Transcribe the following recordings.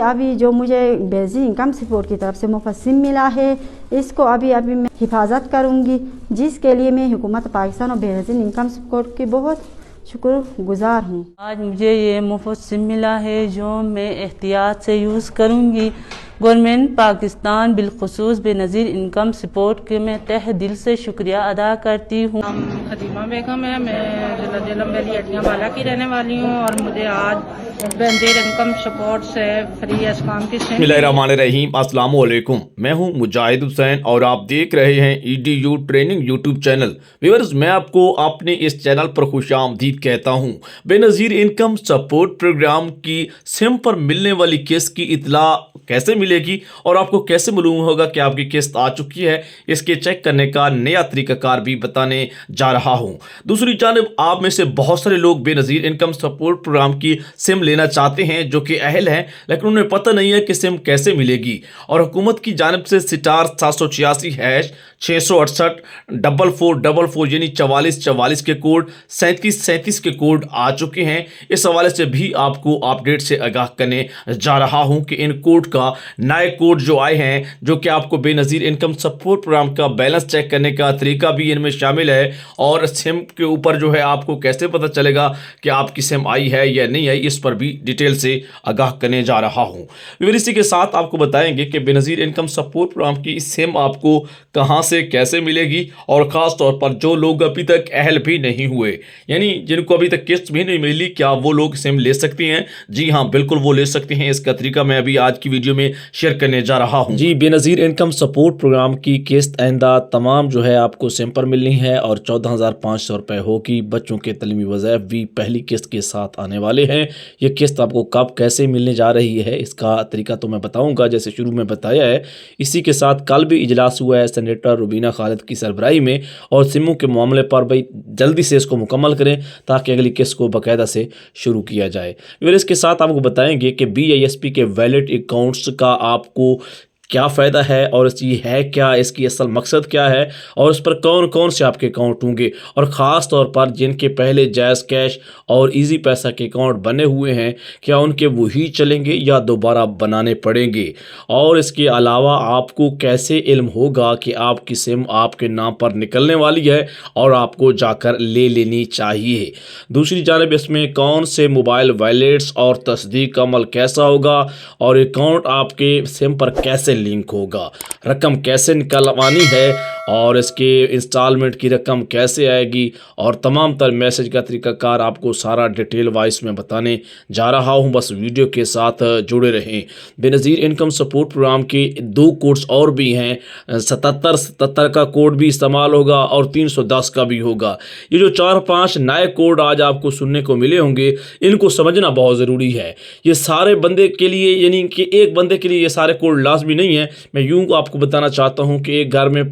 अभी जो मुझे बेसिक इनकम सपोर्ट की तरफ से मुफ्त सिम मिला है, इसको अभी मैं हिफाजत करूंगी, जिसके लिए मैं हुकूमत पाकिस्तान और बेसिक इनकम सपोर्ट की बहुत शुक्रगुजार हूँ। आज मुझे ये मुफ्त सिम मिला है जो मैं एहतियात से यूज़ करूँगी। गवर्नमेंट पाकिस्तान बिलखुसूस बेनज़ीर इनकम सपोर्ट के मैं तहे दिल से शुक्रिया अदा करती हूँ। खदीमा बेगम है, मैं जिला जेलम वैली अटियाँ वाला की रहने वाली हूँ और मुझे आज बेनज़ीर इनकम सपोर्ट से फ्री अस्काम की सिम। बिस्मिल्लाहिर्रहमानिर्रहीम, अस्सलाम वालेकुम। मैं हूं मुजाहिद हुसैन और आप देख रहे हैं EDU training YouTube channel. Viewers, मैं आपको अपने इस चैनल पर खुशामदीद कहता हूं। बेनज़ीर इनकम सपोर्ट प्रोग्राम की सिम पर मिलने वाली किस्त की इतला कैसे मिलेगी और आपको कैसे मालूम होगा कि आपकी किस्त आ चुकी है, इसके चेक करने का नया तरीकाकार भी बताने जा रहा हूं। दूसरी जानब आप में से बहुत सारे लोग बेनज़ीर इनकम सपोर्ट प्रोग्राम की सिम लेना चाहते हैं जो कि अहल हैं, लेकिन उन्हें पता नहीं है कि सिम कैसे मिलेगी। और हुकूमत की जानिब से *786#668 यानी 4444 के कोड, 3737 के कोड आ चुके हैं। इस हवाले से भी आपको अपडेट से आगाह करने जा रहा हूं कि इन कोड का नए कोड जो आए हैं, जो कि आपको बेनज़ीर इनकम सपोर्ट प्रोग्राम का बैलेंस चेक करने का तरीका भी इनमें शामिल है। और सिम के ऊपर जो है आपको कैसे पता चलेगा कि आपकी सिम आई है या नहीं आई, इस पर भी डिटेल से आगाह करने जा रहा हूं। फिर इसी के साथ आपको बताएंगे कि बेनज़ीर इनकम सपोर्ट प्रोग्राम की सिम आपको कहां से कैसे मिलेगी, और ख़ास तौर पर जो लोग अभी तक अहल भी नहीं हुए, यानी जिनको अभी तक किस्त भी नहीं मिली, क्या वो लोग सिम ले सकते हैं? जी हाँ, बिल्कुल वो ले सकते हैं। इसका तरीका मैं अभी आज की वीडियो में शेयर करने जा रहा हूं। जी, बेनज़ीर इनकम सपोर्ट प्रोग्राम की किस्त आइंदा तमाम जो है आपको सिम पर मिलनी है और 14,500 रुपये होगी। बच्चों के तलीमी वज़ाइफ भी पहली किस्त के साथ आने वाले हैं। ये किस्त आपको कब कैसे मिलने जा रही है, इसका तरीका तो मैं बताऊंगा, जैसे शुरू में बताया है। इसी के साथ कल भी इजलास हुआ है सेनेटर रुबीना खालिद की सरबराही में, और सिमों के मामले पर भाई जल्दी से इसको मुकम्मल करें ताकि अगली किस्त को बाकायदा से शुरू किया जाए। फिर इसके साथ आपको बताएंगे कि BISP के वैलिड अकाउंट्स का आपको क्या फ़ायदा है और ये है क्या, इसकी असल मकसद क्या है, और उस पर कौन कौन से आपके अकाउंट होंगे, और ख़ास तौर पर जिनके पहले जायज़ कैश और इजी पैसा के अकाउंट बने हुए हैं, क्या उनके वही चलेंगे या दोबारा बनाने पड़ेंगे। और इसके अलावा आपको कैसे इल्म होगा कि आपकी सिम आपके नाम पर निकलने वाली है और आपको जाकर ले लेनी चाहिए। दूसरी जानब इसमें कौन से मोबाइल वॉलेट्स और तस्दीक का अमल कैसा होगा, और अकाउंट आपके सिम पर कैसे लिंक होगा, रकम कैसे निकलवानी है, और इसके इंस्टॉलमेंट की रकम कैसे आएगी, और तमाम तर मैसेज का तरीकाकार आपको सारा डिटेल वाइज में बताने जा रहा हूं। बस वीडियो के साथ जुड़े रहें। बेनज़ीर इनकम सपोर्ट प्रोग्राम के 2 कोड्स और भी हैं, 7777 का कोड भी इस्तेमाल होगा और 310 का भी होगा। ये जो 4-5 नए कोड आज आपको सुनने को मिले होंगे, इनको समझना बहुत ज़रूरी है। ये सारे बंदे के लिए, यानी कि एक बंदे के लिए ये सारे कोड लाजमी नहीं है। मैं यूँ आपको बताना चाहता हूँ कि एक घर में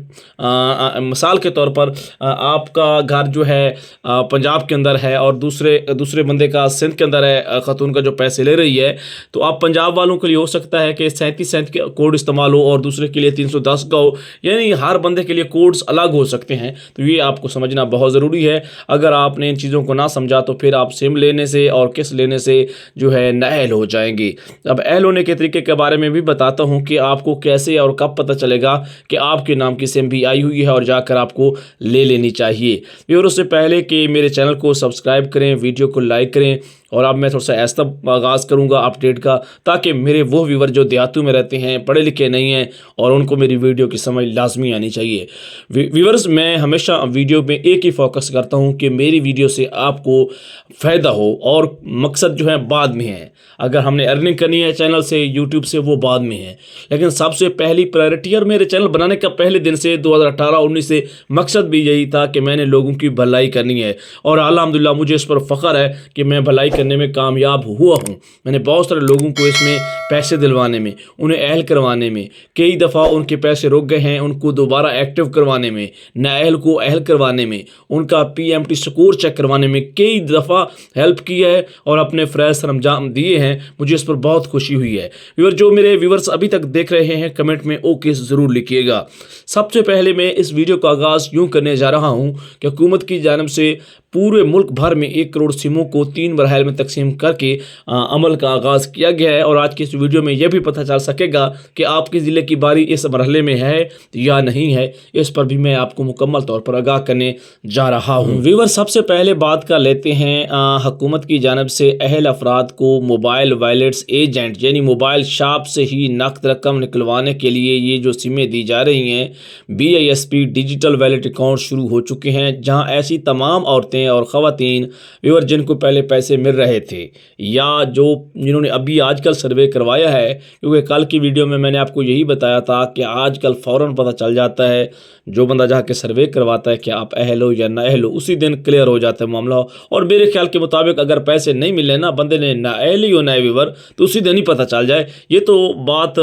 मिसाल के तौर पर आपका घर जो है पंजाब के अंदर है और दूसरे बंदे का सिंध के अंदर है, ख़तून का जो पैसे ले रही है, तो आप पंजाब वालों के लिए हो सकता है कि 37 का कोड इस्तेमाल हो और दूसरे के लिए 310 का हो, यानी हर बंदे के लिए कोड्स अलग हो सकते हैं। तो ये आपको समझना बहुत ज़रूरी है। अगर आपने इन चीज़ों को ना समझा तो फिर आप सिम लेने से और किस्त लेने से जो है नाअहल हो जाएंगे। अब अहल होने के तरीके के बारे में भी बताता हूँ कि आपको कैसे और कब पता चलेगा कि आपके नाम की सिम भी आई हुई है और जाकर आपको ले लेनी चाहिए। और उससे पहले कि मेरे चैनल को सब्सक्राइब करें, वीडियो को लाइक करें, और अब मैं थोड़ा सा ऐसा आगाज़ करूंगा अपडेट का, ताकि मेरे वो व्यूवर जो देहातों में रहते हैं, पढ़े लिखे नहीं हैं, और उनको मेरी वीडियो की समझ लाजमी आनी चाहिए। व्यूवर्स, मैं हमेशा वीडियो में एक ही फोकस करता हूं कि मेरी वीडियो से आपको फ़ायदा हो, और मकसद जो है बाद में है। अगर हमने अर्निंग करनी है चैनल से, यूट्यूब से, वो बाद में है, लेकिन सबसे पहली प्रायोरिटी, और मेरे चैनल बनाने का पहले दिन से 2018-19 से मकसद भी यही था कि मैंने लोगों की भलाई करनी है। और अल्हम्दुलिल्लाह मुझे इस पर फ़ख्र है कि मैं भलाई करने में कामयाब हुआ हूँ। मैंने बहुत सारे लोगों को इसमें पैसे दिलवाने में, उन्हें अहल करवाने में, कई दफ़ा उनके पैसे रुक गए हैं, उनको दोबारा एक्टिव करवाने में, नाअहल को अहल करवाने में, उनका PMT स्कोर चेक करवाने में कई दफ़ा हेल्प की है और अपने फ़राइज़ सरअंजाम दिए हैं। मुझे इस पर बहुत खुशी हुई है। व्यूअर, जो मेरे व्यूअर्स अभी तक देख रहे हैं, कमेंट में ओके ज़रूर लिखिएगा। सबसे पहले मैं इस वीडियो का आगाज़ यूँ करने जा रहा हूँ कि हुकूमत की जानिब से पूरे मुल्क भर में 1 करोड़ सिमों को 3 मरहल में तकसीम करके अमल का आगाज़ किया गया है। और आज की इस वीडियो में यह भी पता चल सकेगा कि आपके ज़िले की बारी इस मरहले में है या नहीं है, इस पर भी मैं आपको मुकम्मल तौर पर आगाह करने जा रहा हूँ। व्यूअर, सबसे पहले बात कर लेते हैं हुकूमत की जानिब से अहल अफराद को मोबाइल वॉलेट्स एजेंट यानी मोबाइल शॉप से ही नकद रकम निकलवाने के लिए ये जो सिमें दी जा रही हैं, BISP डिजिटल वॉलेट अकाउंट शुरू हो चुके हैं, जहां ऐसी तमाम औरतें और ख़वातीन व्यूअर जिनको पहले पैसे मिल रहे थे या जिन्होंने अभी आजकल सर्वे करवाया है, क्योंकि कल की वीडियो में मैंने आपको यही बताया था कि आजकल फ़ौरन पता चल जाता है, जो बंदा जाके सर्वे करवाता है कि आप अहल हो या ना अहल हो, उसी दिन क्लियर हो जाता है मामला। और मेरे ख्याल के मुताबिक अगर पैसे नहीं मिले ना, बंदे ने ना अहली हो ना व्यूअर, तो उसी दिन ही पता चल जाए। ये तो बात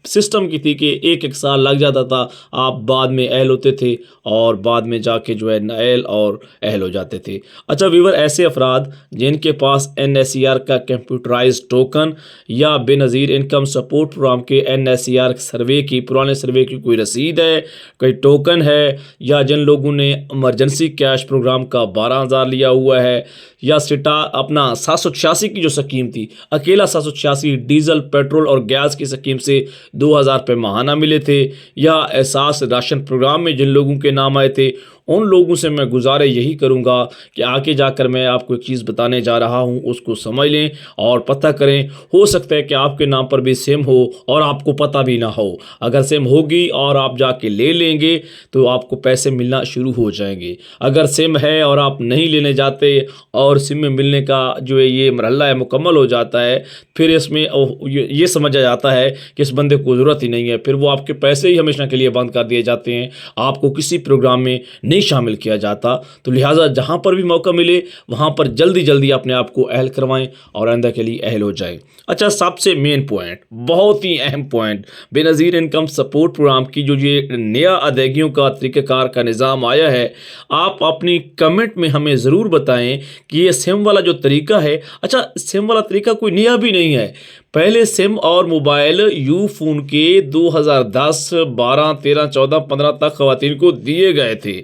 सिस्टम की थी कि एक साल लग जाता था, आप बाद में अहल होते थे और बाद में जाके जो है नाअहल और अहल हो जाते थे। अच्छा व्यूअर, ऐसे अफराद जिनके पास NSCR का कंप्यूटराइज टोकन या बेनज़ीर इनकम सपोर्ट प्रोग्राम के NSCR सर्वे की पुराने सर्वे की कोई रसीद है, कोई टोकन है, या जिन लोगों ने इमरजेंसी कैश प्रोग्राम का 12,000 लिया हुआ है, या सिटा अपना 786 की जो स्कीम थी, अकेला 786 डीजल पेट्रोल और गैस की स्कीम से 2,000 रुपये माहाना मिले थे, या एहसास राशन प्रोग्राम में जिन लोगों के नाम आए थे, उन लोगों से मैं गुजारे यही करूंगा कि आगे जाकर मैं आपको एक चीज़ बताने जा रहा हूं, उसको समझ लें और पता करें। हो सकता है कि आपके नाम पर भी सिम हो और आपको पता भी ना हो। अगर सिम होगी और आप जाके ले लेंगे तो आपको पैसे मिलना शुरू हो जाएंगे। अगर सिम है और आप नहीं लेने जाते और सिम में मिलने का जो है ये मरहला है मुकम्मल हो जाता है, फिर इसमें ये समझा जाता है कि इस बंदे को ज़रूरत ही नहीं है, फिर वो आपके पैसे ही हमेशा के लिए बंद कर दिए जाते हैं, आपको किसी प्रोग्राम में नहीं शामिल किया जाता। तो लिहाजा जहां पर भी मौका मिले वहां पर जल्दी जल्दी अपने आप को अहल करवाएं और आइंदा के लिए अहल हो जाएं। अच्छा, सबसे मेन पॉइंट, बहुत ही अहम point, Benazir income support program की जो ये नया अदायगियों का तरीक़ाकार का निज़ाम आया है, आप अपनी कमेंट में हमें ज़रूर बताएं कि ये सिम वाला जो तरीका है, अच्छा सिम वाला तरीका कोई नया भी नहीं है। पहले सिम और मोबाइल यू फ़ोन के 2010, 12, 13, 14, 15 तक ख़वातीन को दिए गए थे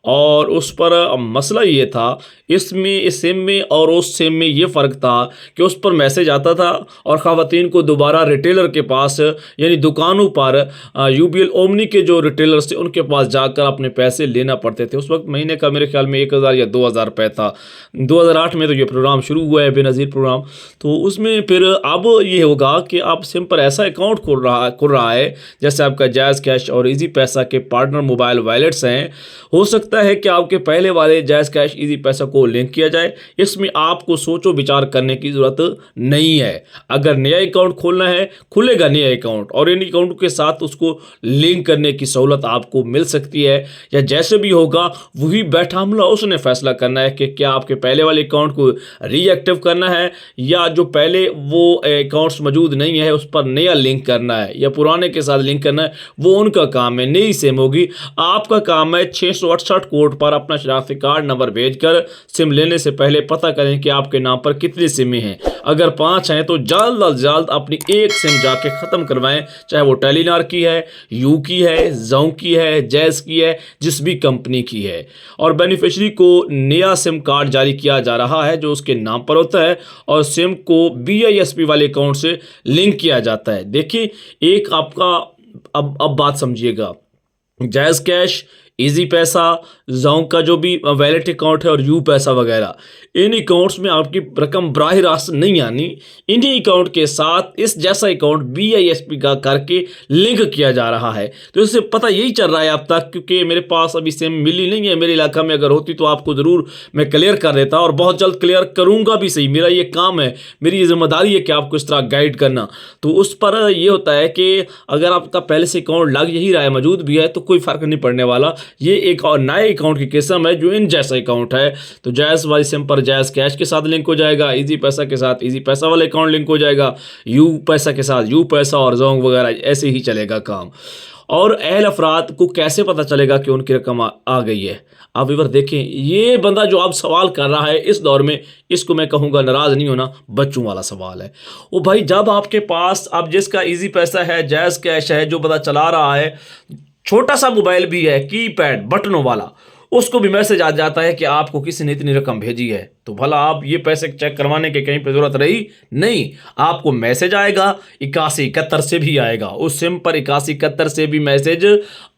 और उस पर मसला ये था, इसमें इस सिम में और उस सिम में ये फ़र्क था कि उस पर मैसेज आता था और ख़वातीन को दोबारा रिटेलर के पास यानी दुकानों पर UBL ओमनी के जो रिटेलर्स थे उनके पास जाकर अपने पैसे लेना पड़ते थे। उस वक्त महीने का मेरे ख्याल में 1,000 या 2,000 रुपये था। 2008 में तो ये प्रोग्राम शुरू हुआ है, बेनज़ीर प्रोग्राम। तो उसमें फिर अब ये होगा कि आप सिम पर ऐसा अकाउंट खोल रहा है जैसे आपका जायज़ कैश और ईजी पैसा के पार्टनर मोबाइल वॉलेट्स हैं। हो सकता है कि आपके पहले वाले जायज़ कैश ईजी पैसा को लिंक किया जाए, इसमें आपको सोचो विचार करने की ज़रूरत नहीं है। अगर नया अकाउंट खोलना है, खुलेगा नया अकाउंट और इन अकाउंट के साथ उसको लिंक करने की सहूलत आपको मिल सकती है, या जैसे भी होगा वही बैठा हमला उसने फैसला करना है कि क्या आपके पहले वाले अकाउंट को रीएक्टिव करना है या जो पहले वो अकाउंट्स मौजूद नहीं है उस पर नया लिंक करना है या पुराने के साथ लिंक करना है। वो उनका काम है, नई सिम होगी। आपका काम है 668 कोड पर अपना शनाख्ती कार्ड नंबर भेजकर सिम लेने से पहले पता करें कि आपके नाम पर कितनी सिमें हैं। अगर 5 हैं तो जल्द अज जल्द अपनी एक सिम जाके ख़त्म करवाएं, चाहे वो टेलीनार की है, यू की है, जोंक की है, जैज़ की है, जिस भी कंपनी की है। और बेनिफिशरी को नया सिम कार्ड जारी किया जा रहा है जो उसके नाम पर होता है और सिम को BISP वाले अकाउंट से लिंक किया जाता है। देखिए, एक आपका अब बात समझिएगा, जायज़ कैश, ईजी पैसा, जोंक का जो भी वैलेट अकाउंट है और यू पैसा वगैरह, इन अकाउंट्स में आपकी रकम बराह रास्त नहीं आनी। इन्हीं अकाउंट के साथ इस जैसा अकाउंट BISP का करके लिंक किया जा रहा है। तो इससे पता यही चल रहा है अब तक, क्योंकि मेरे पास अभी सिम मिली नहीं है। मेरे इलाका में अगर होती तो आपको ज़रूर मैं क्लियर कर देता और बहुत जल्द क्लियर करूँगा भी सही। मेरा ये काम है, मेरी ये जिम्मेदारी है कि आपको इस तरह गाइड करना। तो उस पर ये होता है कि अगर आपका पहले से अकाउंट लग यही रहा है, मौजूद भी है, तो कोई फ़र्क नहीं पड़ने वाला। ये एक और नए अकाउंट की किस्म है जो इन जैसा अकाउंट है। तो जायज़ वाली सिम पर जायज़ कैश के साथ लिंक हो जाएगा, ईजी पैसा के साथ ईजी पैसा वाला अकाउंट लिंक हो जाएगा, यू पैसा के साथ यू पैसा और जोंक वगैरह, ऐसे ही चलेगा काम। और अहल अफराद को कैसे पता चलेगा कि उनकी रकम आ गई है? आप व्यूअर देखें, ये बंदा जो अब सवाल कर रहा है इस दौर में, इसको मैं कहूँगा नाराज़ नहीं होना, बच्चों वाला सवाल है। वो भाई, जब आपके पास अब जिसका ईजी पैसा है, जायज़ कैश है, जो बंदा चला रहा है, छोटा सा मोबाइल भी है, कीपैड बटनों वाला, उसको भी मैसेज आ जाता है कि आपको किसी ने इतनी रकम भेजी है। तो भला आप ये पैसे चेक करवाने के कहीं पे जरूरत रही नहीं। आपको मैसेज आएगा 8171 से भी आएगा, उस सिम पर 8171 से भी मैसेज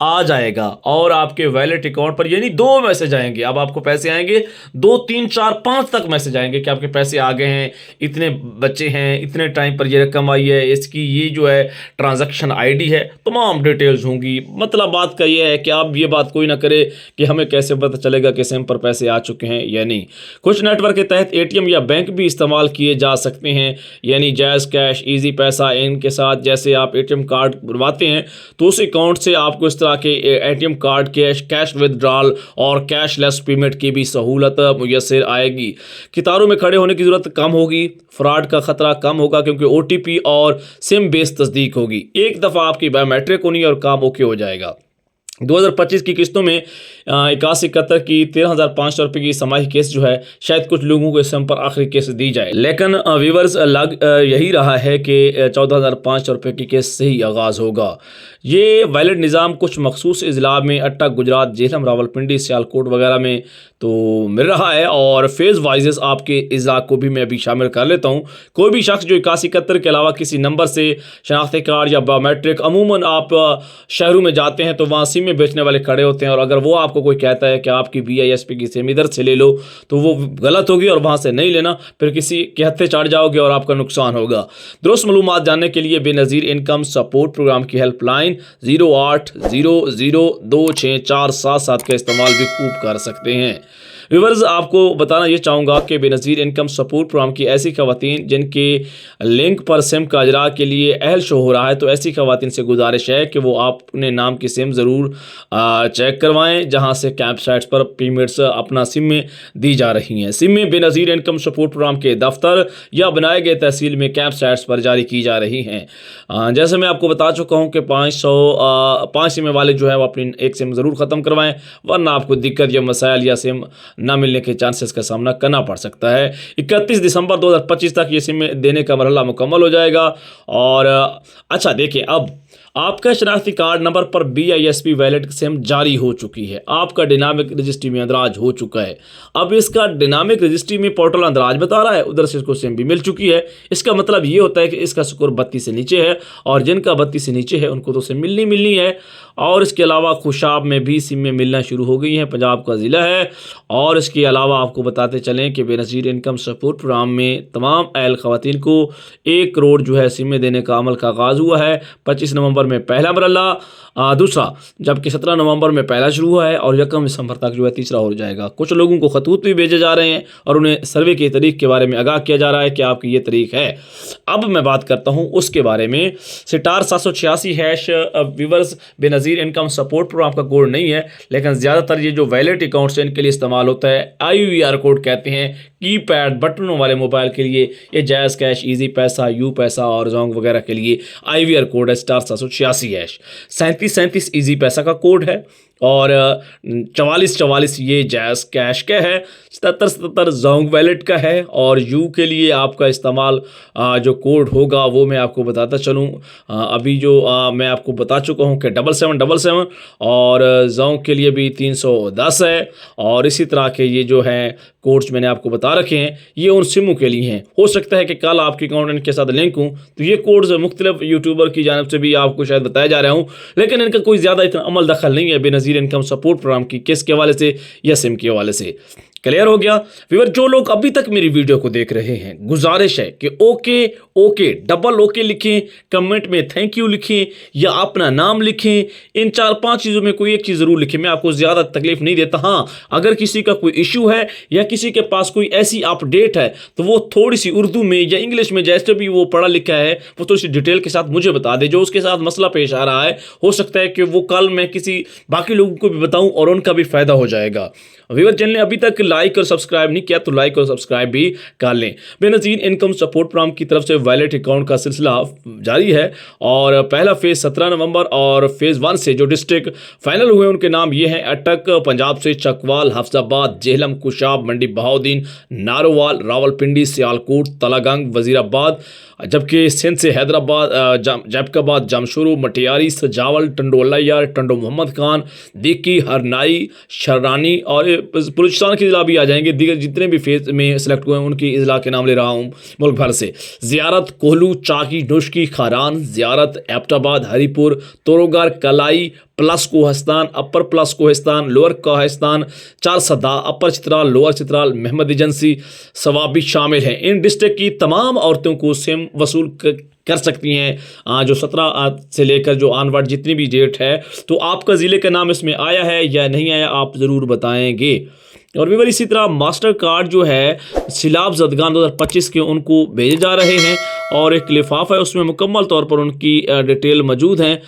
आ जाएगा और आपके वैलेट अकाउंट पर, यानी 2 मैसेज आएंगे। अब आपको पैसे आएंगे 2, 3, 4, 5 तक मैसेज आएंगे कि आपके पैसे आ गए हैं, इतने बच्चे हैं, इतने टाइम पर ये रकम आई है, इसकी ये जो है ट्रांजैक्शन आईडी है, तमाम डिटेल्स होंगी। मतलब बात का ये है कि आप ये बात कोई ना करे कि हमें कैसे पता चलेगा कि सिम पर पैसे आ चुके हैं या नहीं। कुछ नेटवर्क के तहत एटीएम या बैंक भी इस्तेमाल किए जा सकते हैं, यानी जैज़ कैश, इजी पैसा, इनके साथ जैसे आप एटीएम कार्ड बनवाते हैं तो उस अकाउंट से आपको इस तरह के एटीएम कार्ड, कैश विदड्रॉल और कैशलेस पेमेंट की भी सहूलत मुयस्सर आएगी। कतारों में खड़े होने की ज़रूरत कम होगी, फ्रॉड का खतरा कम होगा क्योंकि ओटीपी और सिम बेस्ड तस्दीक होगी। एक दफ़ा आपकी बायोमेट्रिक होनी और काम ओके हो जाएगा। 2025 की किस्तों में 8171 की 13,500 रुपये की समाही किस्त जो है शायद कुछ लोगों को इस समय पर आखिरी किस्त दी जाए, लेकिन व्यूवर्स यही रहा है कि 14,500 रुपये की किस्त से ही आगाज़ होगा। ये वैलिड निज़ाम कुछ मखसूस अजला में अटक, गुजरात, झेलम, रावलपिंडी, सियालकोट वगैरह में तो मिल रहा है और फेज़ वाइजेस आपके अजला को भी मैं अभी शामिल कर लेता हूँ। कोई भी शख्स जो 8171 के अलावा किसी नंबर से शनाख्ती कार्ड या बायोमेट्रिक, अमूमन आप शहरों में जाते हैं तो वहाँ सिम में बेचने वाले खड़े होते हैं और अगर वो आपको कोई कहता है कि आपकी BISP की सिम इधर से ले लो तो वो गलत होगी और वहाँ से नहीं लेना, फिर किसी के हत्थे चढ़ जाओगे और आपका नुकसान होगा। दुरुस्त मालूमात जानने के लिए बेनज़ीर इनकम सपोर्ट प्रोग्राम की हेल्पलाइन 0800264777 का इस्तेमाल भी खूब कर सकते हैं। व्यूअर्स, आपको बताना ये चाहूँगा कि बेनज़ीर इनकम सपोर्ट प्रोग्राम की ऐसी ख़वातीन जिनके लिंक पर सिम का इजरा के लिए अहल शो हो रहा है, तो ऐसी ख़वातीन से गुजारिश है कि वो अपने नाम की सिम ज़रूर चेक करवाएं जहां से कैंप साइट्स पर पेमेंट्स अपना सिम में दी जा रही हैं। सिम में बेनज़ीर इनकम सपोर्ट प्रोग्राम के दफ्तर या बनाए गए तहसील में कैंप साइट्स पर जारी की जा रही हैं। जैसे मैं आपको बता चुका हूँ कि 5 सिम वाले जो है वो अपनी एक सिम ज़रूर ख़त्म करवाएँ, वरना आपको दिक्कत या मसाइल या सिम ना मिलने के चांसेस का सामना करना पड़ सकता है। 31 दिसंबर 2025 तक ये सिम देने का मरहला मुकम्मल हो जाएगा। और अच्छा देखिए, अब आपका शनाख्ती कार्ड नंबर पर BISP वैलेट सिम जारी हो चुकी है, आपका डिनामिक रजिस्ट्री में अंदराज हो चुका है। अब इसका डिनामिक रजिस्ट्री में पोर्टल अंदराज बता रहा है, उधर से इसको सिम भी मिल चुकी है। इसका मतलब ये होता है कि इसका स्कोर 32 से नीचे है और जिनका 32 से नीचे है उनको तो सिम मिलनी है। और इसके अलावा खुशाब में भी सिम में मिलना शुरू हो गई हैं, पंजाब का ज़िला है। और इसके अलावा आपको बताते चलें कि बेनज़ीर इनकम सपोर्ट प्रोग्राम में तमाम अहल ख़वातीन को 1 करोड़ जो है सिमें देने का अमल का आगाज़ हुआ है। 25 नवंबर में पहला मरहला, दूसरा, जबकि 17 नवंबर में पहला शुरू हुआ है और 1 दिसंबर तक जो है तीसरा हो जाएगा। कुछ लोगों को खतूत भी भेजे जा रहे हैं और उन्हें सर्वे की तारीख के बारे में आगाह किया जा रहा है कि आपकी ये तारीख है। अब मैं बात करता हूँ उसके बारे में। *786# viewers, Benazir income support program का कोड नहीं है, लेकिन ज़्यादातर ये जो वैलेट अकाउंट्स हैं इनके लिए इस्तेमाल होता है। IVR कोड कहते हैं, कीपैड बटनों वाले मोबाइल के लिए ये जैज़ कैश, इजी पैसा, यू पैसा और जोंग वगैरह के लिए IVR कोड है *786#। 3737 इजी पैसा का कोड है और 4444 ये जैज़ कैश का है। 7777 जोंग वैलेट का है और यू के लिए आपका इस्तेमाल जो कोड होगा वो मैं आपको बताता चलूँ। अभी जो मैं आपको बता चुका हूँ कि 7777 और जोंग के लिए भी 310 है। और इसी तरह के ये जो है कोड्स मैंने आपको बता रखे हैं, ये उन सिमों के लिए हैं। हो सकता है कि कल आपके अकाउंट इनके साथ लिंक हूँ तो ये कोड्स मुख्तलिफ यूट्यूबर की जानिब से भी आपको शायद बताया जा रहा हूँ, लेकिन इनका कोई ज़्यादा इतना अमल दखल नहीं है बेनज़ीर इनकम सपोर्ट प्रोग्राम की किस के हवाले से या सिम के हवाले से। क्लियर हो गया व्यूअर? जो लोग अभी तक मेरी वीडियो को देख रहे हैं, गुजारिश है कि ओके डबल ओके लिखें, कमेंट में थैंक यू लिखें या अपना नाम लिखें। इन 4-5 चीज़ों में कोई एक चीज़ ज़रूर लिखें, मैं आपको ज़्यादा तकलीफ नहीं देता। हाँ, अगर किसी का कोई इशू है या किसी के पास कोई ऐसी अपडेट है तो वो थोड़ी सी उर्दू में या इंग्लिश में जैसे भी वो पढ़ा लिखा है वो थोड़ी सी डिटेल के साथ मुझे बता दे। जो उसके साथ मसला पेश आ रहा है, हो सकता है कि वो कल मैं किसी बाकी लोगों को भी बताऊं और उनका भी फ़ायदा हो जाएगा। व्यूअर, चैनल ने अभी तक लाइक और सब्सक्राइब नहीं किया तो लाइक और सब्सक्राइब भी कर लें। बेनज़ीर इनकम सपोर्ट प्रोग्राम की तरफ से वैलेट अकाउंट का सिलसिला जारी है और पहला फेज़ 17 नवंबर और फेज़ 1 से जो डिस्ट्रिक्ट फाइनल हुए उनके नाम ये हैं: अटक पंजाब से, चकवाल, हफ्जाबाद, झेलम, कुशाब, मंडी बहाउद्दीन, नारोवाल, रावलपिंडी, सियालकोट, तलागंग, वजीराबाद। जबकि सिंध से हैदराबाद, जैकबाबाद, जामशोरो, मटियारी, सजावल, टंडोला यार, टंडो मोहम्मद खान, दिक्की, हरनाई, शर्रानी और बलूचिस्तान की जिला अभी आ जाएंगे। दीगर जितने भी फेज में सेलेक्ट हुए हैं उनकी इजला के नाम ले रहा हूँ मुल्क भर से। ज़ियारत, कोहलू, चाकी, नुश्की, खारान, ज़ियारत, Abbottabad, Haripur, Torghar, Kolai, Palas Kohistan, upper Palas Kohistan, lower Kohistan, Charsadda, upper Chitral, lower Chitral, Mohmand agency, Swabi शामिल हैं। इन डिस्ट्रिक्ट की तमाम औरतों को सिम वसूल कर सकती हैं जो 17 से लेकर जो ऑनवर्ड जितनी भी डेट है। तो आपका ज़िले का नाम इसमें आया है या नहीं आया, आप ज़रूर बताएंगे। और भी इसी तरह मास्टर कार्ड जो है सिलाब ज़दगान 2025 के उनको भेजे जा रहे हैं और एक लिफाफा है उसमें मुकम्मल तौर पर उनकी डिटेल मौजूद हैं।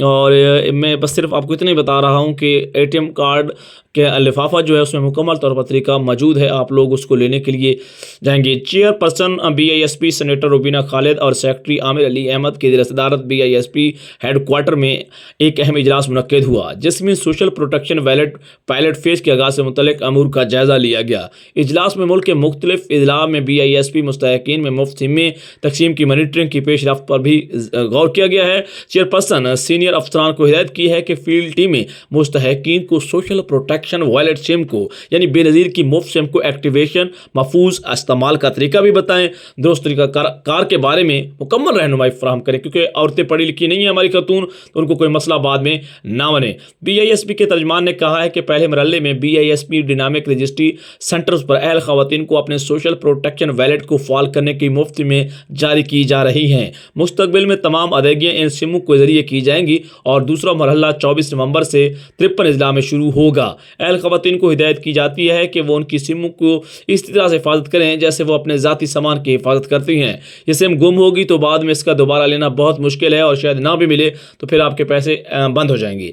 और मैं बस सिर्फ आपको इतना ही बता रहा हूं कि ATM कार्ड के लिफाफा जो है उसमें मुकम्मल तौर पर तरीका मौजूद है, आप लोग उसको लेने के लिए जाएंगे। Chairperson BISP senator Rubina Khalid और सेक्रेटरी आमिर अली अहमद की सदारत BISP हेडक्वार्टर में एक अहम इजलास मुनक्किद हुआ जिसमें social protection wallet pilot phase के आगाज़ से मुतल्लिक अमूर का जायज़ा लिया गया। इजलास में मुल्क के मुख्तलिफ इजला में BISP मुस्तहिकीन में मुफ्त सिमें तकसीम की मॉनिटरिंग की पेश रफ्त पर भी गौर किया गया है। चेयरपर्सन सीनियर अफसरान को हिदायत की है कि फील्ड टीमें मुस्तहिकीन को सोशल प्रोटेक्शन वॉलेट सिम को यानी बेनज़ीर की मुफ्त सिम को एक्टिवेशन, महफूज इस्तेमाल का तरीका भी बताएं, दुरुस्त तरीका कार के बारे में मुकम्मल रहनुमाई फराहम करें क्योंकि औरतें पढ़ी लिखी नहीं है हमारी खातून, तो उनको कोई मसला बाद में ना बने। BISP के तर्जमान ने कहा है कि पहले मरहले में BISP डिनामिक रजिस्ट्री सेंटर्स पर अहल खवातीन को अपने सोशल प्रोटेक्शन वैलेट को फाल करने की मुफ्त में जारी की जा रही हैं। मुस्तकबिल में तमाम अदायगियाँ इन सिमों के जरिए की जाएंगी और दूसरा मरहला 24 नवंबर से 53 अजला में शुरू होगा। अहल खवातीन को हिदायत की जाती है कि वो उनकी सिम को इस तरह से हिफाजत करें जैसे वो अपने ज़ाती सामान की हिफाजत करती हैं। ये सिम गुम होगी तो बाद में इसका दोबारा लेना बहुत मुश्किल है और शायद ना भी मिले तो फिर आपके पैसे बंद हो जाएंगी,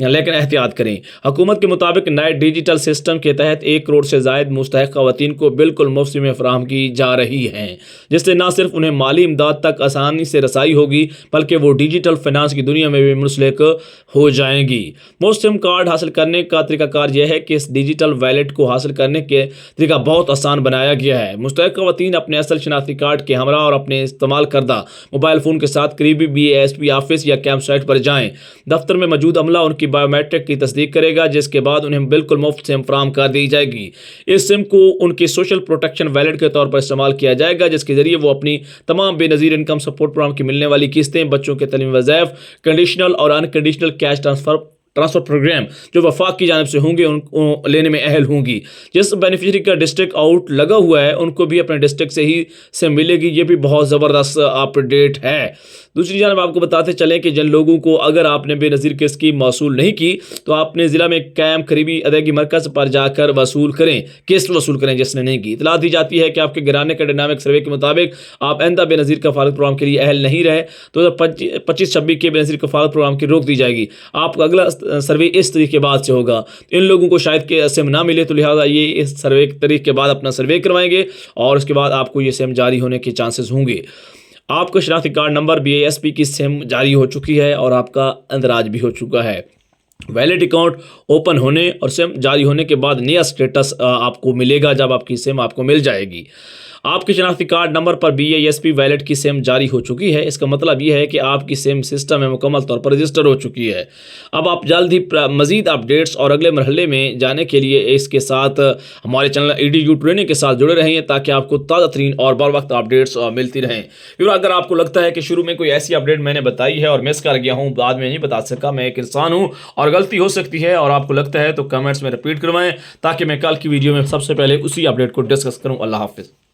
लेकिन एहतियात करें। हुकूमत के मुताबिक नए डिजिटल सिस्टम के तहत 1 करोड़ से ज़ायद मुस्तहिक खवातीन को बिल्कुल मुफ्त सिमें फराहम की जा रही हैं जिससे न सिर्फ उन्हें माली इमदाद तक आसानी से रसाई होगी बल्कि वो डिजिटल फाइनेंस की दुनिया में भी मुंसलिक हो जाएंगी। मुफ्त सिम कार्ड हासिल करने का तरीकाकार यह है कि इस डिजिटल वैलेट को हासिल करने के तरीका बहुत आसान बनाया गया है। मुस्तहिक खवातीन अपने असल शनाख्ती कार्ड के हमरा और अपने इस्तेमाल करदा मोबाइल फ़ोन के साथ करीबी BISP ऑफिस या कैंप साइट पर जाएँ। दफ्तर में मौजूद अमला उनकी बायोमेट्रिक की तस्दीक करेगा जिसके बाद उन्हें बिल्कुल मुफ्त सिम फराहम कर दी जाएगी। इस सिम को उनके सोशल प्रोटेक्शन वैलेट के तौर पर इस्तेमाल किया जाएगा जिसके जरिए वो अपनी तमाम बेनज़ीर इनकम सपोर्ट प्रोग्राम की मिलने वाली किस्तें, बच्चों के तलीमी वज़ाइफ, कंडीशनल और अनकंडीशनल कैश ट्रांसफ़र प्रोग्राम जो वफाक की जानिब से होंगे उनको लेने में अहल होंगी। जिस बेनिफिशरी का डिस्ट्रिक्ट आउट लगा हुआ है उनको भी अपने डिस्ट्रिक्ट से ही सिम मिलेगी। ये भी बहुत ज़बरदस्त अपडेट है। दूसरी जानब आपको बताते चलें कि जिन लोगों को अगर आपने बेनज़ीर की स्कीम मौसूल नहीं की तो आपने ज़िला में कैंप करीबी अदायगी मरकज़ पर जाकर वसूल करें, किस्त वसूल करें जिसने नहीं की। इतला दी जाती है कि आपके घराने के डायनामिक सर्वे के मुताबिक आप आइंदा बेनज़ीर कफ़ालत प्रोग्राम के लिए अहल नहीं रहे तो 25-26 के बेनज़ीर कफ़ालत प्रोग्राम की रोक दी जाएगी। आपका अगला सर्वे इस तारीख के बाद से होगा। इन लोगों को शायद के सिम ना मिले तो लिहाजा ये इस सर्वे तारीख के बाद अपना सर्वे करवाएंगे और उसके बाद आपको ये सिम जारी होने के चांसेस होंगे। आपका शनाख्ती कार्ड नंबर BISP की सिम जारी हो चुकी है और आपका इंदराज भी हो चुका है। वैलेट अकाउंट ओपन होने और सिम जारी होने के बाद नया स्टेटस आपको मिलेगा जब आपकी सिम आपको मिल जाएगी। आपके शनाख्ती कार्ड नंबर पर BISP वैलेट की सिम जारी हो चुकी है। इसका मतलब यह है कि आपकी सिम सिस्टम में मुकम्मल तौर पर रजिस्टर हो चुकी है। अब आप जल्द ही मज़ीद अपडेट्स और अगले मरहले में जाने के लिए इसके साथ हमारे चैनल EDU ट्रेनिंग के साथ जुड़े रहें ताकि आपको ताज़ा तरीन और बर वक्त अपडेट्स मिलती रहें। फिर अगर आपको लगता है कि शुरू में कोई ऐसी अपडेट मैंने बताई है और मिस कर गया हूँ, बाद में नहीं बता सका, मैं एक इंसान हूँ और गलती हो सकती है और आपको लगता है तो कमेंट्स में रिपीट करवाएं ताकि मैं कल की वीडियो में सबसे पहले उसी अपडेट को डिस्कस करूँ। अल्लाह हाफिज़।